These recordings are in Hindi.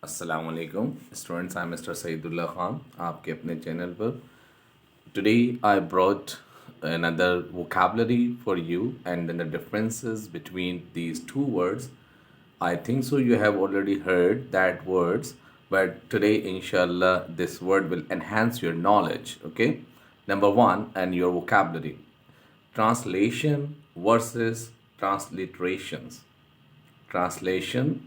Assalamualaikum students, I'm Mr. Saidullah Khan आपके अपने चैनल पर. Today I brought another vocabulary for you and then the differences between these two words. I think so you have already heard that words, but today inshallah this word will enhance your knowledge. Okay, number one, and your vocabulary: translation versus transliterations. Translation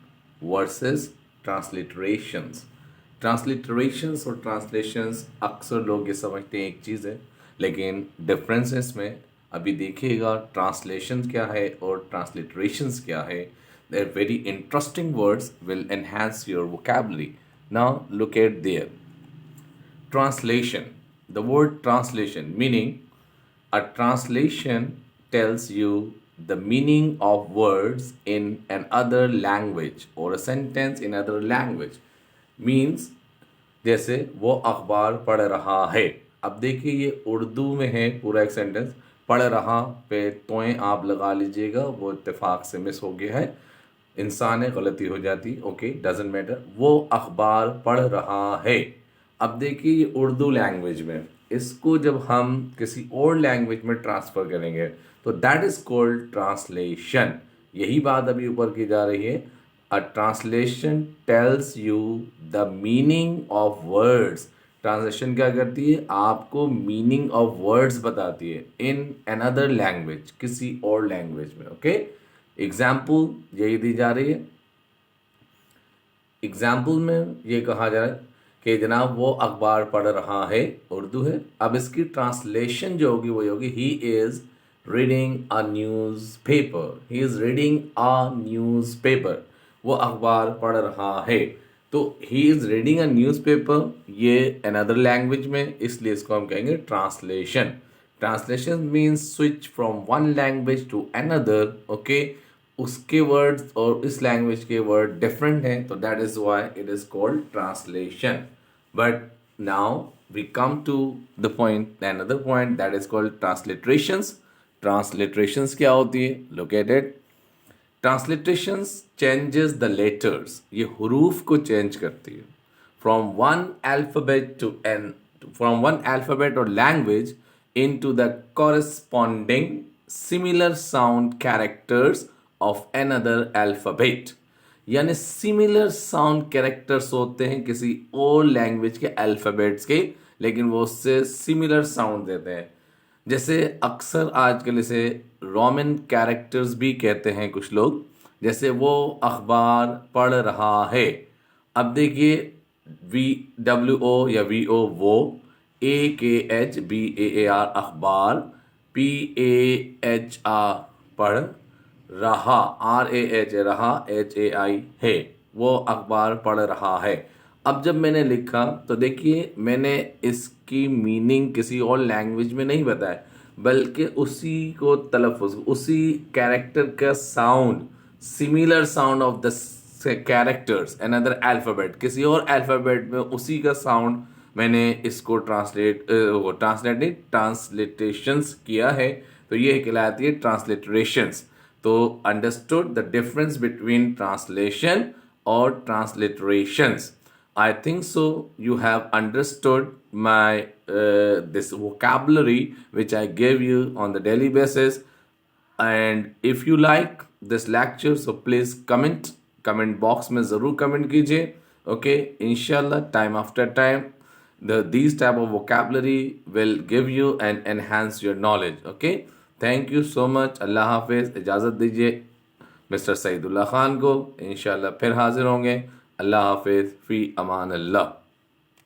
versus ट्रांसलिटरेशंस. ट्रांसलिटरेशंस और ट्रांसलेशंस अक्सर लोग ये समझते हैं एक चीज़ है, लेकिन डिफरेंसेस में अभी देखिएगा ट्रांसलेशंस क्या है और ट्रांसलिटरेशंस क्या है. They are very interesting words, will enhance your vocabulary. Now look at there. Translation. The word translation meaning a translation tells you the meaning of words in another language or a sentence in other language. Means जैसे वो अखबार पढ़ रहा है. अब देखिए ये उर्दू में है पूरा एक सेंटेंस. पढ़ रहा पे तोएं आप लगा लीजिएगा, वो इत्तेफाक से मिस हो गया है. इंसान है, गलती हो जाती, ओके, डजेंट मैटर. वो अखबार पढ़ रहा है. अब देखिए ये उर्दू लैंग्वेज में, इसको जब हम किसी और लैंग्वेज में ट्रांसफ़र करेंगे तो दैट इज़ कॉल्ड ट्रांसलेशन. यही बात अभी ऊपर की जा रही है. अ translation tells you the meaning of words. Translation क्या करती है? आपको मीनिंग ऑफ वर्ड्स बताती है इन अनदर लैंग्वेज, किसी और लैंग्वेज में. ओके, एग्जाम्पल यही दी जा रही है. एग्जाम्पल में ये कहा जा रहा है कि जनाब वो अखबार पढ़ रहा है, उर्दू है. अब इसकी ट्रांसलेशन जो होगी वो होगी he is reading a newspaper. He is reading a newspaper. वो अखबार पढ़ रहा है. तो he is reading a newspaper ये अनदर लैंग्वेज में, इसलिए इसको हम कहेंगे translation. Translation means switch from one language to another. Okay, उसके वर्ड्स और इस लैंग्वेज के वर्ड डिफरेंट हैं, तो that is why it is called translation. But now we come to the point, another point that is called transliterations. Transliterations क्या होती है? Look at it. Transliterations changes the letters. ये हरूफ को चेंज करती है from one alphabet to an, from one alphabet और language into the corresponding similar sound characters of another alphabet. यानी सिमिलर साउंड कैरेक्टर्स होते हैं किसी और लैंग्वेज के अल्फ़ाबेट्स के, लेकिन वो उससे सिमिलर साउंड देते हैं. जैसे अक्सर आजकल इसे रोमन कैरेक्टर्स भी कहते हैं कुछ लोग. जैसे वो अखबार पढ़ रहा है. अब देखिए VWO या VO वो, AKHBAAR अखबार, PAHR पढ़ रहा, RAH रहा, HAI है. वो अखबार पढ़ रहा है. अब जब मैंने लिखा तो देखिए मैंने इसकी मीनिंग किसी और लैंग्वेज में नहीं बताया, बल्कि उसी को तलफ़ुज़, उसी कैरेक्टर का sound, similar sound of the characters another alphabet, किसी और अल्फ़ाबेट में उसी का साउंड मैंने इसको ट्रांसलेशंस किया है. तो ये कहलाती है ट्रांसलिटरेशंस. तो understood the difference between translation और transliterations. I think so you have understood my this vocabulary which I give you on the daily basis. And if you like this lecture, so please comment box में ज़रूर कमेंट कीजिए. ओके, इंशाल्लाह time after time these type of vocabulary will give you and enhance your knowledge. Okay, thank you so much. अल्लाह हाफिज़. इजाज़त दीजिए मिस्टर सईदुल्लाह खान को. इंशाल्लाह फिर हाजिर होंगे. अल्लाह हाफिज़. फ़ी अमान अल्लाह.